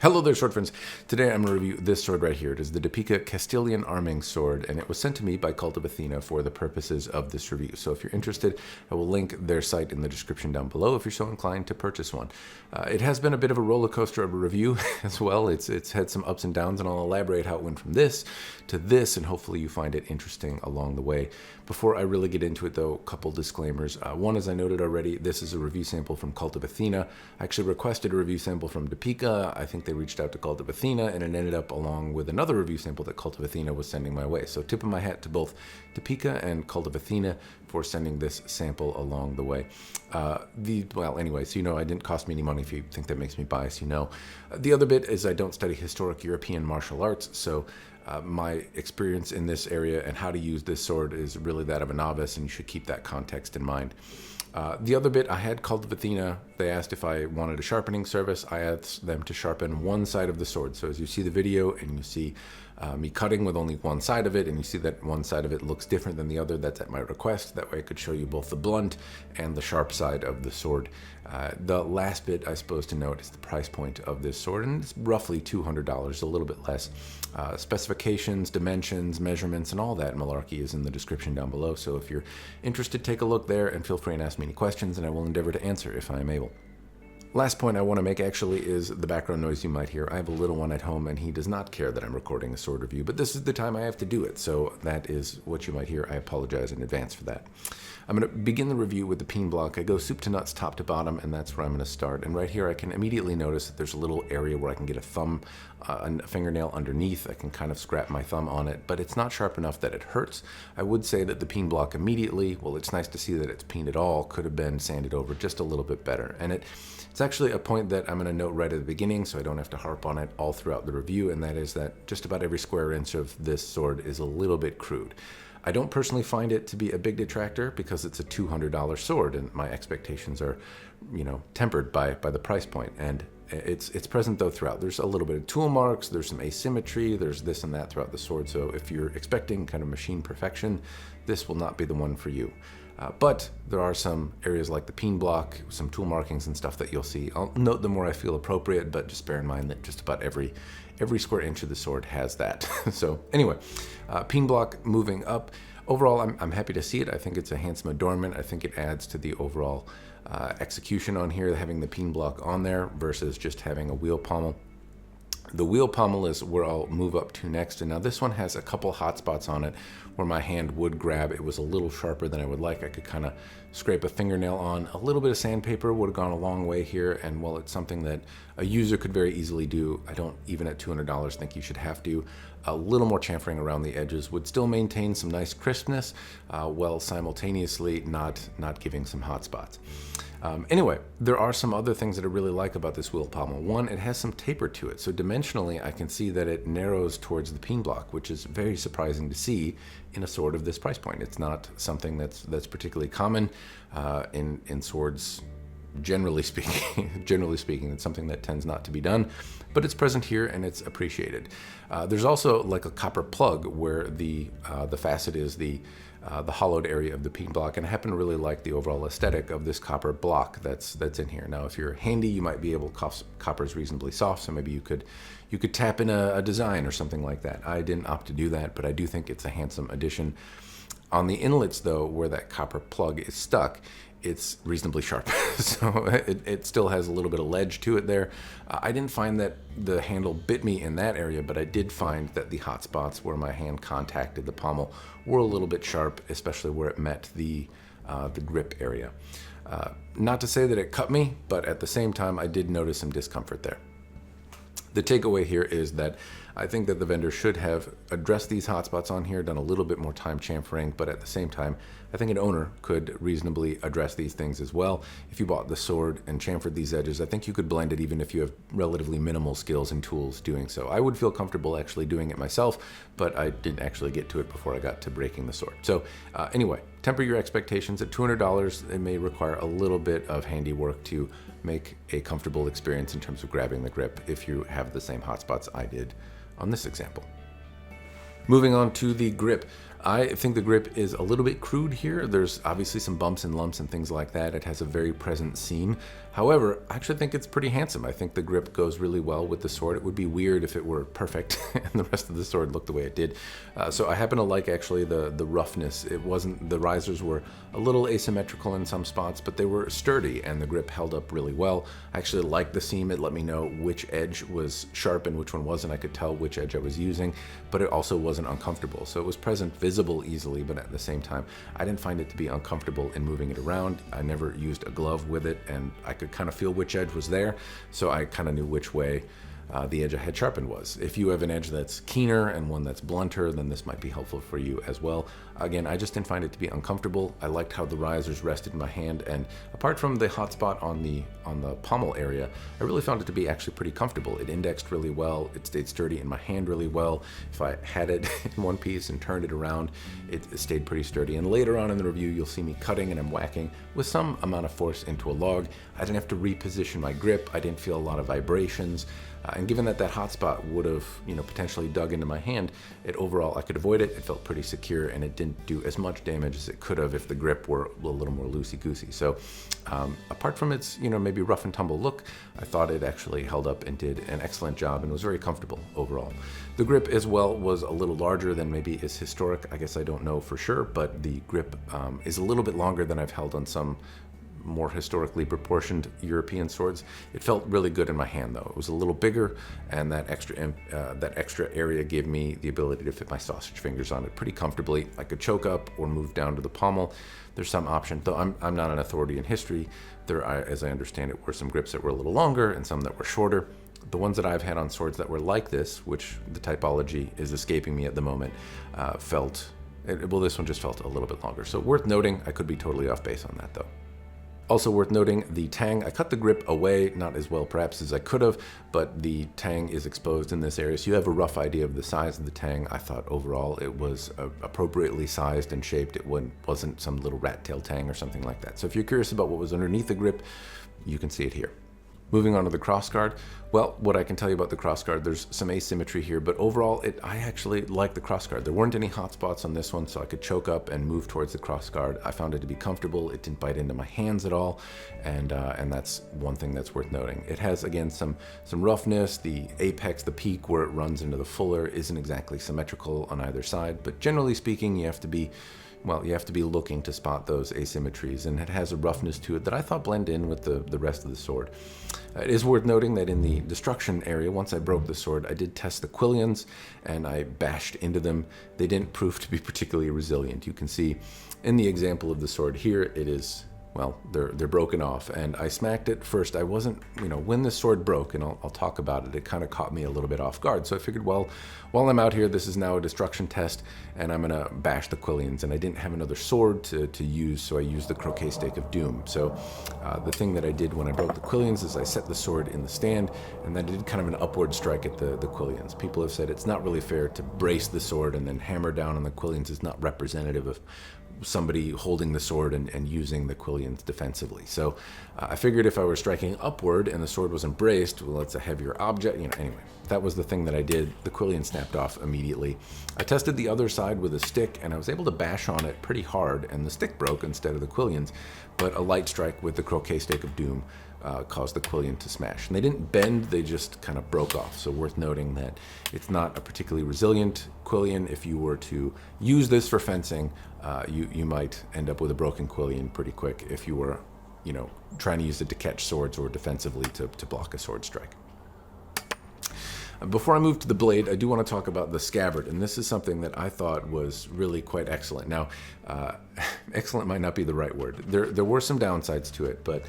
Hello there, sword friends. Today I'm going to review this sword right here. It is the Deepeeka Castilion Arming sword, and it was sent to me by Kult of Athena for the purposes of this review. So if you're interested, I will link their site in the description down below if you're so inclined to purchase one. It has been a bit of a roller coaster of a review as well. It's had some ups and downs, and I'll elaborate how it went from this to this, and hopefully you find it interesting along the way. Before I really get into it, though, a couple disclaimers. One, as I noted already, this is a review sample from Kult of Athena. I actually requested a review sample from Deepeeka. I think they reached out to Kult of Athena, and it ended up along with another review sample that Kult of Athena was sending my way. So tip of my hat to both Deepeeka and Kult of Athena for sending this sample along the way. Anyway, so you know, it didn't cost me any money. If you think that makes me biased, you know. The other bit is I don't study historic European martial arts, so my experience in this area and how to use this sword is really that of a novice, and you should keep that context in mind. The other bit, I had Kult of Athena. They asked if I wanted a sharpening service. I asked them to sharpen one side of the sword. So as you see the video and you see me cutting with only one side of it, and you see that one side of it looks different than the other, that's at my request. That way I could show you both the blunt and the sharp side of the sword. The last bit, I suppose, to note is the price point of this sword, and it's roughly $200, a little bit less. Specifications, dimensions, measurements, and all that malarkey is in the description down below. So if you're interested, take a look there and feel free and ask me any questions, and I will endeavor to answer if I am able. Last point I want to make actually is the background noise you might hear. I have a little one at home, and he does not care that I'm recording a sword review, but this is the time I have to do it, so that is what you might hear. I apologize in advance for that. I'm going to begin the review with the peen block. I go soup to nuts, top to bottom, and that's where I'm going to start. And right here I can immediately notice that there's a little area where I can get a fingernail underneath. I can kind of scrap my thumb on it, but it's not sharp enough that it hurts. I would say that the peen block immediately, well, it's nice to see that it's peened at all, could have been sanded over just a little bit better. And it's actually a point that I'm going to note right at the beginning, so I don't have to harp on it all throughout the review, and that is that just about every square inch of this sword is a little bit crude. I don't personally find it to be a big detractor because it's a $200 sword, and my expectations are, tempered by the price point. And it's present though throughout. There's a little bit of tool marks, there's some asymmetry, there's this and that throughout the sword. So if you're expecting kind of machine perfection, this will not be the one for you. But there are some areas like the peen block, some tool markings and stuff that you'll see. I'll note them where I feel appropriate, but just bear in mind that just about every square inch of the sword has that. So anyway, peen block moving up. Overall, I'm happy to see it. I think it's a handsome adornment. I think it adds to the overall execution on here, having the peen block on there versus just having a wheel pommel. The wheel pommel is where I'll move up to next, and now this one has a couple hot spots on it where my hand would grab. It was a little sharper than I would like. I could kind of scrape a fingernail on. A little bit of sandpaper would have gone a long way here, and while it's something that a user could very easily do, I don't, even at $200, think you should have to. A little more chamfering around the edges would still maintain some nice crispness, while simultaneously not giving some hot spots. Anyway, there are some other things that I really like about this wheel pommel. One, it has some taper to it. So dimensionally, I can see that it narrows towards the peen block, which is very surprising to see in a sword of this price point. It's not something that's particularly common in swords. Generally speaking, it's something that tends not to be done, but it's present here and it's appreciated. There's also like a copper plug where the facet is the hollowed area of the peen block, and I happen to really like the overall aesthetic of this copper block that's in here. Now, if you're handy, you might be able, copper is reasonably soft, so maybe you could tap in a design or something like that. I didn't opt to do that, but I do think it's a handsome addition. On the inlets, though, where that copper plug is stuck, it's reasonably sharp, so it still has a little bit of ledge to it there. I didn't find that the handle bit me in that area, but I did find that the hot spots where my hand contacted the pommel were a little bit sharp, especially where it met the grip area. Not to say that it cut me, but at the same time, I did notice some discomfort there. The takeaway here is that I think that the vendor should have addressed these hotspots on here, done a little bit more time chamfering, but at the same time, I think an owner could reasonably address these things as well. If you bought the sword and chamfered these edges, I think you could blend it even if you have relatively minimal skills and tools doing so. I would feel comfortable actually doing it myself, but I didn't actually get to it before I got to breaking the sword. So anyway, temper your expectations. At $200, it may require a little bit of handiwork to make a comfortable experience in terms of grabbing the grip if you have the same hotspots I did on this example. Moving on to the grip. I think the grip is a little bit crude here. There's obviously some bumps and lumps and things like that. It has a very present seam. However, I actually think it's pretty handsome. I think the grip goes really well with the sword. It would be weird if it were perfect and the rest of the sword looked the way it did. So I happen to like actually the roughness. It wasn't, the risers were a little asymmetrical in some spots, but they were sturdy and the grip held up really well. I actually liked the seam. It let me know which edge was sharp and which one wasn't. I could tell which edge I was using, but it also wasn't uncomfortable. So it was present, visible easily, but at the same time, I didn't find it to be uncomfortable in moving it around. I never used a glove with it, and I could kind of feel which edge was there, so I kind of knew which way the edge I had sharpened was. If you have an edge that's keener and one that's blunter, then this might be helpful for you as well. Again, I just didn't find it to be uncomfortable. I liked how the risers rested in my hand, and apart from the hot spot on the pommel area, I really found it to be actually pretty comfortable. It indexed really well. It stayed sturdy in my hand really well. If I had it in one piece and turned it around, it stayed pretty sturdy. And later on in the review, you'll see me cutting and I'm whacking with some amount of force into a log. I didn't have to reposition my grip. I didn't feel a lot of vibrations. And given that that hot spot would have, potentially dug into my hand, overall I could avoid it. It felt pretty secure, and it didn't do as much damage as it could have if the grip were a little more loosey-goosey. So apart from its, maybe rough and tumble look, I thought it actually held up and did an excellent job and was very comfortable overall. The grip as well was a little larger than maybe is historic. I guess I don't know for sure, but the grip is a little bit longer than I've held on some more historically proportioned European swords. It felt really good in my hand though. It was a little bigger, and that extra area gave me the ability to fit my sausage fingers on it pretty comfortably. I could choke up or move down to the pommel. There's some option, though I'm not an authority in history. There, as I understand it, were some grips that were a little longer and some that were shorter. The ones that I've had on swords that were like this, which the typology is escaping me at the moment, this one just felt a little bit longer. So worth noting. I could be totally off base on that though. Also worth noting, the Tang, I cut the grip away, not as well perhaps as I could have, but the Tang is exposed in this area, so you have a rough idea of the size of the Tang. I thought overall it was appropriately sized and shaped. It wasn't some little rat tail Tang or something like that. So if you're curious about what was underneath the grip, you can see it here. Moving on to the crossguard. Well, what I can tell you about the crossguard, there's some asymmetry here, but overall, I actually like the crossguard. There weren't any hot spots on this one, so I could choke up and move towards the crossguard. I found it to be comfortable. It didn't bite into my hands at all, and that's one thing that's worth noting. It has, again, some roughness. The apex, the peak where it runs into the fuller, isn't exactly symmetrical on either side, but generally speaking, you have to be looking to spot those asymmetries, and it has a roughness to it that I thought blend in with the rest of the sword. It is worth noting that in the destruction area, once I broke the sword, I did test the quillions, and I bashed into them. They didn't prove to be particularly resilient. You can see in the example of the sword here, it is, well, they're broken off, and I smacked it first. I wasn't, when the sword broke, and I'll talk about it, it kind of caught me a little bit off guard. So I figured, well, while I'm out here, this is now a destruction test, and I'm gonna bash the quillions. And I didn't have another sword to use, so I used the croquet stake of doom. So the thing that I did when I broke the quillions is I set the sword in the stand, and then I did kind of an upward strike at the quillions. People have said it's not really fair to brace the sword and then hammer down on the quillions. Is not representative of somebody holding the sword and using the quillions defensively. So I figured if I were striking upward and the sword wasn't braced, well, it's a heavier object, anyway, that was the thing that I did. The quillion snapped off immediately. I tested the other side with a stick, and I was able to bash on it pretty hard, and the stick broke instead of the quillions, but a light strike with the croquet stake of doom caused the quillion to smash. And they didn't bend, they just kind of broke off. So worth noting that it's not a particularly resilient quillion. If you were to use this for fencing, you might end up with a broken quillion pretty quick if you were, trying to use it to catch swords or defensively to block a sword strike. Before I move to the blade, I do want to talk about the scabbard, and this is something that I thought was really quite excellent. Now, excellent might not be the right word. There were some downsides to it, but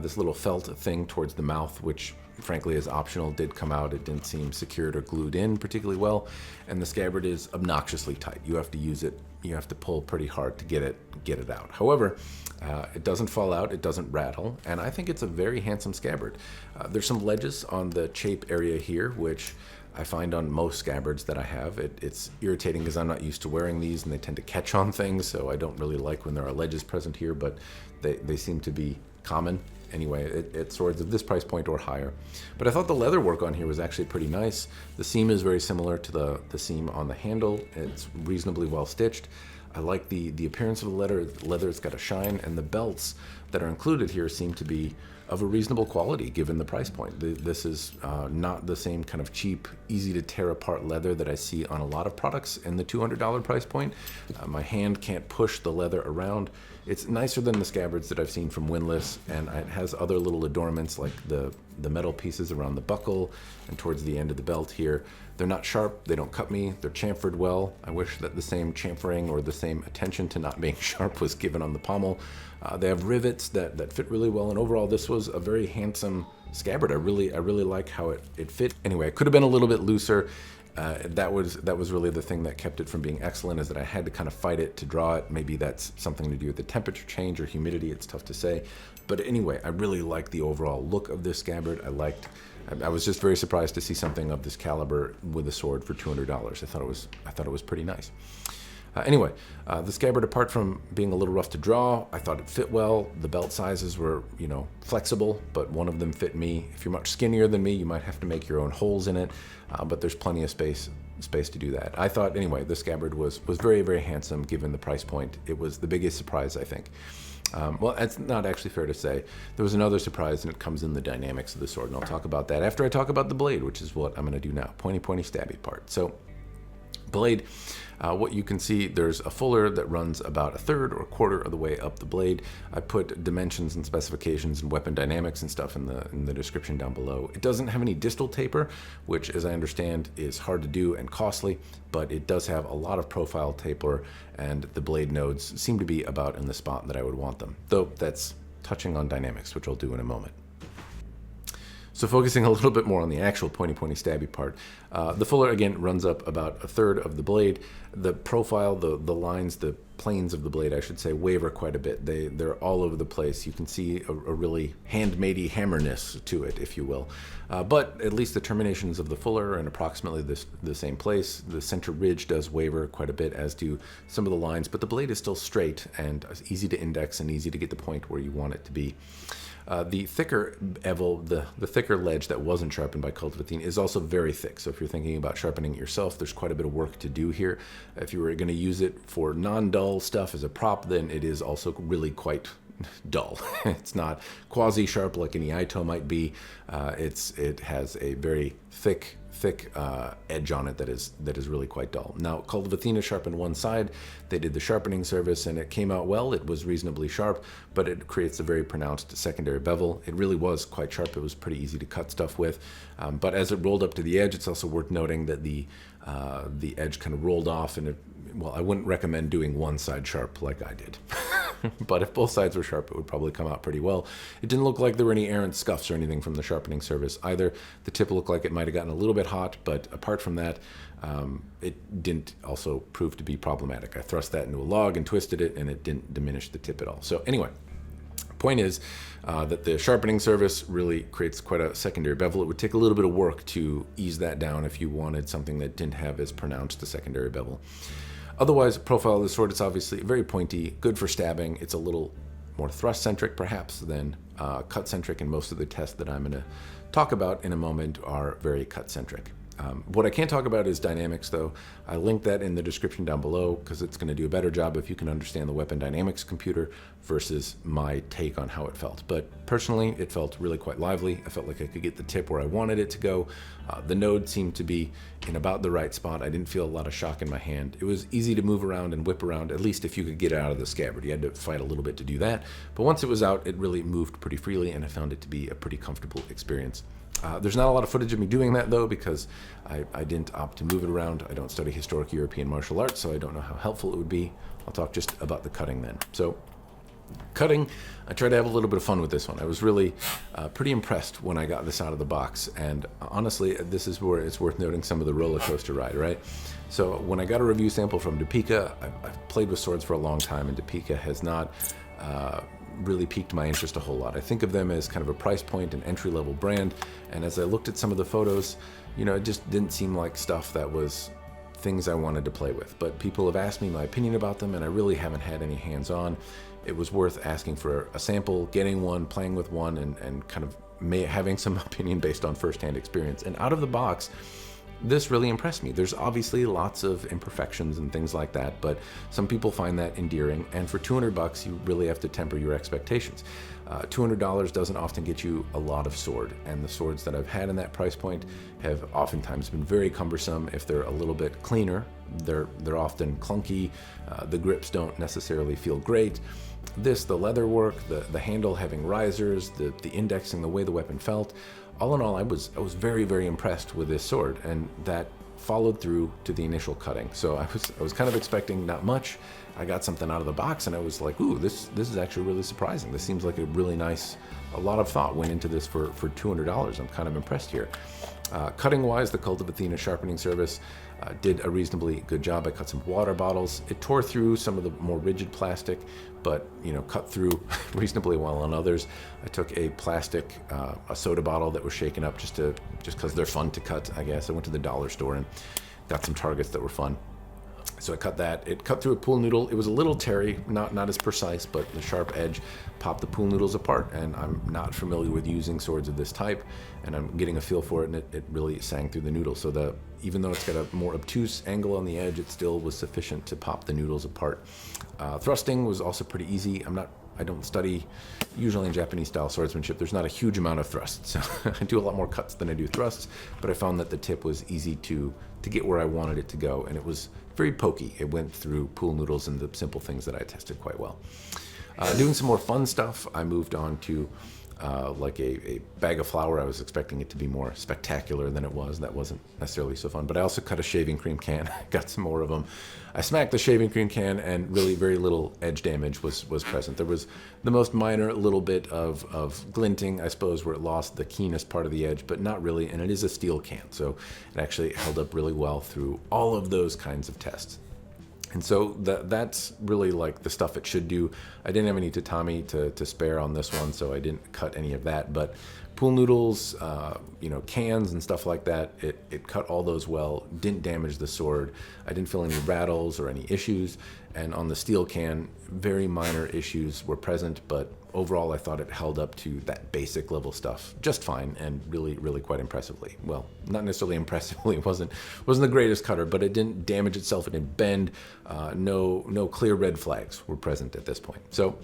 this little felt thing towards the mouth, which frankly is optional, did come out. It didn't seem secured or glued in particularly well, and the scabbard is obnoxiously tight. You have to use it. You have to pull pretty hard to get it out. However, it doesn't fall out, it doesn't rattle, and I think it's a very handsome scabbard. There's some ledges on the chape area here, which I find on most scabbards that I have. It's irritating because I'm not used to wearing these, and they tend to catch on things, so I don't really like when there are ledges present here, but they seem to be common anyway at swords of this price point or higher. But I thought the leather work on here was actually pretty nice. The seam is very similar to the seam on the handle. It's reasonably well stitched. I like the appearance of the leather. The leather's got a shine, and the belts that are included here seem to be of a reasonable quality given the price point. This is not the same kind of cheap, easy to tear apart leather that I see on a lot of products in the $200 price point. My hand can't push the leather around. It's nicer than the scabbards that I've seen from Windlass, and it has other little adornments like the metal pieces around the buckle and towards the end of the belt here. They're not sharp, they don't cut me, they're chamfered well. I wish that the same chamfering or the same attention to not being sharp was given on the pommel. They have rivets that fit really well, and overall this was a very handsome scabbard. I really like how it fit. Anyway, it could have been a little bit looser. That was really the thing that kept it from being excellent, is that I had to kind of fight it to draw it. Maybe that's something to do with the temperature change or humidity, it's tough to say. But anyway, I really like the overall look of this scabbard. I was just very surprised to see something of this caliber with a sword for $200. I thought it was pretty nice. Anyway, the scabbard, apart from being a little rough to draw, I thought it fit well. The belt sizes were, flexible, but one of them fit me. If you're much skinnier than me, you might have to make your own holes in it, but there's plenty of space to do that. I thought, anyway, the scabbard was very, very handsome given the price point. It was the biggest surprise, I think. Well, that's not actually fair to say. There was another surprise, and it comes in the dynamics of the sword, and I'll talk about that after I talk about the blade, which is what I'm going to do now. Pointy, stabby part. So, blade, what you can see, there's a fuller that runs about a third or a quarter of the way up the blade. I put dimensions and specifications and weapon dynamics and stuff in the description down below. It doesn't have any distal taper, which, as I understand, is hard to do and costly, but it does have a lot of profile taper, and the blade nodes seem to be about in the spot that I would want them, though that's touching on dynamics, which I'll do in a moment. So focusing a little bit more on the actual pointy, stabby part, the fuller, again, runs up about a third of the blade. The profile, the lines, the planes of the blade, I should say, waver quite a bit. They're all over the place. You can see a really handmade-y hammerness to it, if you will. But at least the terminations of the fuller are in approximately the same place. The center ridge does waver quite a bit, as do some of the lines, but the blade is still straight and easy to index and easy to get the point where you want it to be. The thicker bevel, the thicker ledge that wasn't sharpened by Kult of Athena is also very thick. So if you're thinking about sharpening it yourself, there's quite a bit of work to do here. If you were going to use it for non-dull stuff as a prop, then it is also really quite dull. It's not quasi-sharp like an Iaito might be. It has a very thick edge on it that is really quite dull. Now, Kult of Athena sharpened one side. They did the sharpening service, and it came out well. It was reasonably sharp, but it creates a very pronounced secondary bevel. It really was quite sharp. It was pretty easy to cut stuff with. But as it rolled up to the edge, it's also worth noting that the edge kind of rolled off, and I wouldn't recommend doing one side sharp like I did. But if both sides were sharp, it would probably come out pretty well. It didn't look like there were any errant scuffs or anything from the sharpening service either. The tip looked like it might have gotten a little bit hot, but apart from that, it didn't also prove to be problematic. I thrust that into a log and twisted it, and it didn't diminish the tip at all. So anyway, point is that the sharpening service really creates quite a secondary bevel. It would take a little bit of work to ease that down if you wanted something that didn't have as pronounced a secondary bevel. Otherwise, profile of the sword, it's obviously very pointy, good for stabbing. It's a little more thrust-centric, perhaps, than cut-centric, and most of the tests that I'm going to talk about in a moment are very cut-centric. What I can't talk about is dynamics, though. I linked that in the description down below because it's going to do a better job if you can understand the weapon dynamics computer versus my take on how it felt. But personally, it felt really quite lively. I felt like I could get the tip where I wanted it to go. The node seemed to be in about the right spot. I didn't feel a lot of shock in my hand. It was easy to move around and whip around, at least if you could get it out of the scabbard. You had to fight a little bit to do that. But once it was out, it really moved pretty freely, and I found it to be a pretty comfortable experience. There's not a lot of footage of me doing that, though, because I didn't opt to move it around. I don't study historic European martial arts, so I don't know how helpful it would be. I'll talk just about the cutting then. So, cutting, I tried to have a little bit of fun with this one. I was really pretty impressed when I got this out of the box, and honestly, this is where it's worth noting some of the roller coaster ride, right? So when I got a review sample from Deepeeka, I've played with swords for a long time, and Deepeeka has not really piqued my interest a whole lot. I think of them as kind of a price point, an entry-level brand, and as I looked at some of the photos, it just didn't seem like stuff that was things I wanted to play with. But people have asked me my opinion about them, and I really haven't had any hands-on. it was worth asking for a sample, getting one, playing with one, and kind of having some opinion based on firsthand experience. And out of the box, this really impressed me. There's obviously lots of imperfections and things like that, but some people find that endearing. And for $200, you really have to temper your expectations. $200 doesn't often get you a lot of sword, and the swords that I've had in that price point have oftentimes been very cumbersome. If they're a little bit cleaner, they're often clunky. The grips don't necessarily feel great. This, the leather work, the handle having risers, the indexing, the way the weapon felt. All in all, I was very, very impressed with this sword, and that followed through to the initial cutting. So I was kind of expecting not much. I got something out of the box, and I was like, ooh, this is actually really surprising. This seems like a really nice, a lot of thought went into this for $200. I'm kind of impressed here. Cutting-wise, the Kult of Athena sharpening service did a reasonably good job. I cut some water bottles. It tore through some of the more rigid plastic, but cut through reasonably well on others. I took a plastic, a soda bottle that was shaken up just because they're fun to cut, I guess. I went to the dollar store and got some targets that were fun. So I cut that. It cut through a pool noodle. It was a little terry, not as precise, but the sharp edge popped the pool noodles apart. And I'm not familiar with using swords of this type, and I'm getting a feel for it, and it really sang through the noodle. So even though it's got a more obtuse angle on the edge, it still was sufficient to pop the noodles apart. Thrusting was also pretty easy. I don't study usually in Japanese style swordsmanship. There's not a huge amount of thrusts, so I do a lot more cuts than I do thrusts, but I found that the tip was easy to get where I wanted it to go, and it was very pokey. It went through pool noodles and the simple things that I tested quite well. Doing some more fun stuff, I moved on to like a bag of flour. I was expecting it to be more spectacular than it was. That wasn't necessarily so fun, but I also cut a shaving cream can. Got some more of them. I smacked the shaving cream can, and really very little edge damage was present. There was the most minor little bit of glinting, I suppose, where it lost the keenest part of the edge, but not really, and it is a steel can, so it actually held up really well through all of those kinds of tests. And so that's really like the stuff it should do. I didn't have any tatami to spare on this one, so I didn't cut any of that. But pool noodles, cans and stuff like that, it cut all those well, didn't damage the sword. I didn't feel any rattles or any issues. And on the steel can, very minor issues were present, but overall I thought it held up to that basic level stuff just fine, and really, really quite impressively. Well, not necessarily impressively, it wasn't the greatest cutter, but it didn't damage itself, it didn't bend. No clear red flags were present at this point. So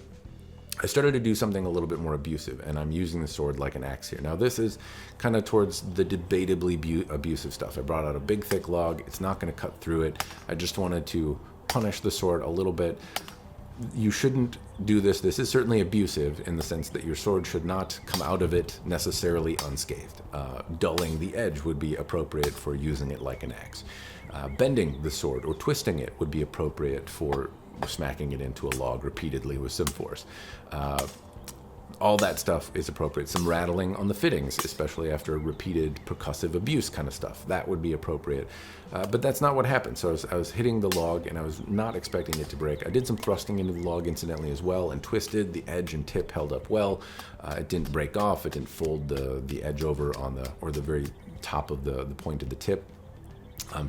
I started to do something a little bit more abusive, and I'm using the sword like an axe here. Now this is kind of towards the debatably abusive stuff. I brought out a big thick log. It's not going to cut through it. I just wanted to punish the sword a little bit. You shouldn't do this. This is certainly abusive in the sense that your sword should not come out of it necessarily unscathed. Dulling the edge would be appropriate for using it like an axe. Bending the sword or twisting it would be appropriate for smacking it into a log repeatedly with some force. All that stuff is appropriate. Some rattling on the fittings, especially after repeated percussive abuse kind of stuff, that would be appropriate. But that's not what happened. So I was hitting the log, and I was not expecting it to break. I did some thrusting into the log incidentally as well, and twisted. The edge and tip held up well. It didn't break off. It didn't fold the edge over on the very top of the point of the tip.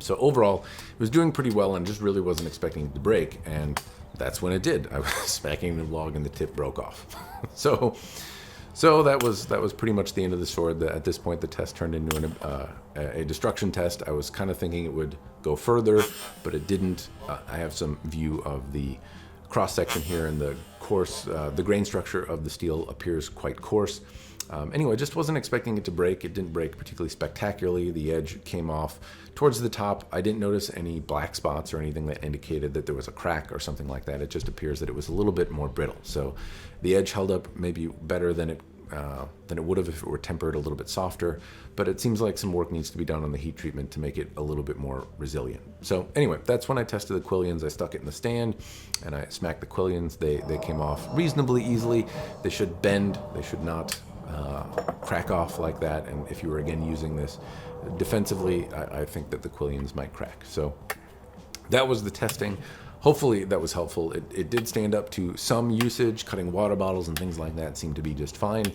So overall, it was doing pretty well, and just really wasn't expecting it to break. And that's when it did. I was smacking the log and the tip broke off. So that was pretty much the end of the sword. At this point, the test turned into a destruction test. I was kind of thinking it would go further, but it didn't. I have some view of the cross section here, and the grain structure of the steel appears quite coarse. Anyway, just wasn't expecting it to break. It didn't break particularly spectacularly. The edge came off towards the top. I didn't notice any black spots or anything that indicated that there was a crack or something like that. It just appears that it was a little bit more brittle. So the edge held up maybe better than it would have if it were tempered a little bit softer. But it seems like some work needs to be done on the heat treatment to make it a little bit more resilient. So anyway, that's when I tested the quillions. I stuck it in the stand and I smacked the quillions. They came off reasonably easily. They should bend. They should not crack off like that. And if you were again using this defensively, I think that the quillions might crack. So that was the testing. Hopefully that was helpful. It did stand up to some usage. Cutting water bottles and things like that seemed to be just fine.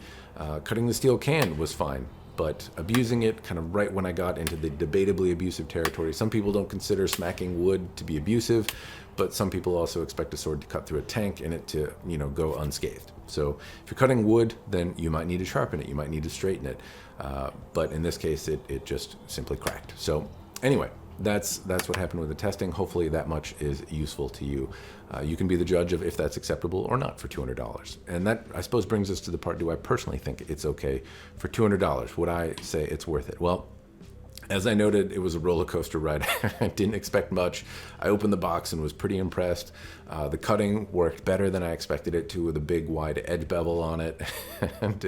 Cutting the steel can was fine. but abusing it kind of right when I got into the debatably abusive territory. Some people don't consider smacking wood to be abusive, but some people also expect a sword to cut through a tank and it to, go unscathed. So if you're cutting wood, then you might need to sharpen it. You might need to straighten it. But in this case, it just simply cracked. So anyway, that's what happened with the testing. Hopefully that much is useful to you. You can be the judge of if that's acceptable or not for $200. And that, I suppose, brings us to the part, do I personally think it's okay for $200? Would I say it's worth it? Well, as I noted, it was a roller coaster ride. I didn't expect much. I opened the box and was pretty impressed. The cutting worked better than I expected it to, with a big wide edge bevel on it, and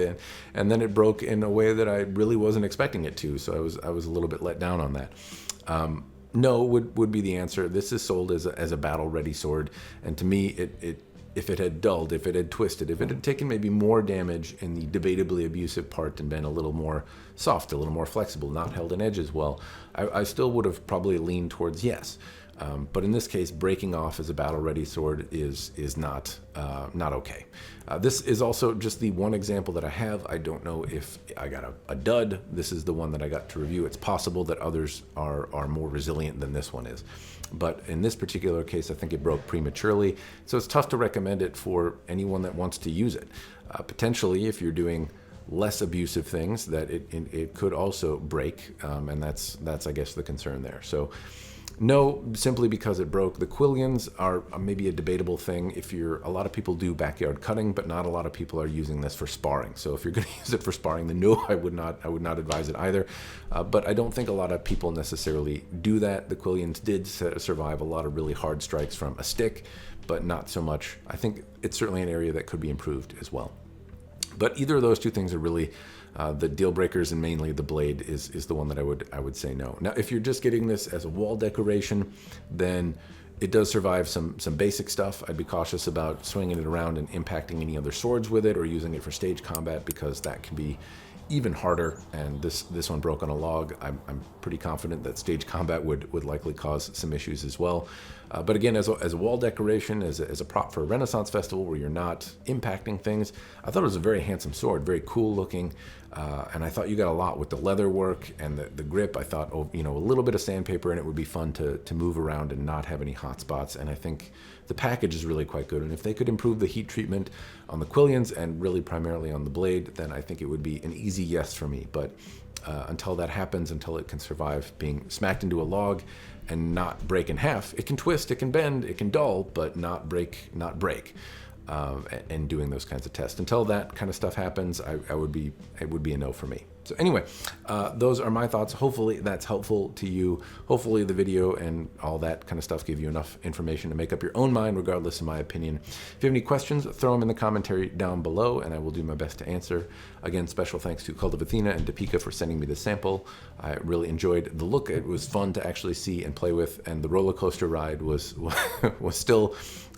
then it broke in a way that I really wasn't expecting it to. So I was a little bit let down on that. No would be the answer. This is sold as a battle-ready sword, and to me, if it had dulled, if it had twisted, if it had taken maybe more damage in the debatably abusive part and been a little more soft, a little more flexible, not held in edges well, I still would have probably leaned towards yes. But in this case, breaking off as a battle-ready sword is not okay. This is also just the one example that I have. I don't know if I got a dud. This is the one that I got to review. It's possible that others are more resilient than this one is. But in this particular case, I think it broke prematurely. So it's tough to recommend it for anyone that wants to use it. Potentially, if you're doing less abusive things, that it could also break, and that's I guess the concern there. So no, simply because it broke. The quillions are maybe a debatable thing. A lot of people do backyard cutting, but not a lot of people are using this for sparring. So if you're going to use it for sparring, then no, I would not advise it either. But I don't think a lot of people necessarily do that. The quillions did survive a lot of really hard strikes from a stick, but not so much. I think it's certainly an area that could be improved as well. But either of those two things are really the deal breakers, and mainly the blade is the one that I would say no. Now, if you're just getting this as a wall decoration, then it does survive some basic stuff. I'd be cautious about swinging it around and impacting any other swords with it, or using it for stage combat, because that can be even harder. And this one broke on a log. I'm pretty confident that stage combat would likely cause some issues as well. But again, as a wall decoration, as a prop for a Renaissance festival where you're not impacting things, I thought it was a very handsome sword, very cool looking. And I thought you got a lot with the leather work and the grip. I thought, a little bit of sandpaper and it would be fun to move around and not have any hot spots. And I think the package is really quite good. And if they could improve the heat treatment on the quillions and really primarily on the blade, then I think it would be an easy yes for me. But until that happens, until it can survive being smacked into a log and not break in half, it can twist, it can bend, it can dull, but not break, and doing those kinds of tests. Until that kind of stuff happens, it would be a no for me. So anyway, those are my thoughts. Hopefully that's helpful to you. Hopefully the video and all that kind of stuff give you enough information to make up your own mind, regardless of my opinion. If you have any questions, throw them in the commentary down below, and I will do my best to answer. Again, special thanks to Kult of Athena and Deepeeka for sending me the sample. I really enjoyed the look. It was fun to actually see and play with, and the roller coaster ride was still,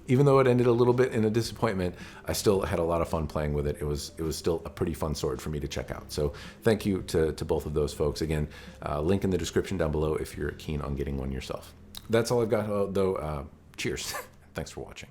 even though it ended a little bit in a disappointment, I still had a lot of fun playing with it. It was still a pretty fun sword for me to check out. So thank you to both of those folks. Again, link in the description down below if you're keen on getting one yourself. That's all I've got, though. Cheers. Thanks for watching.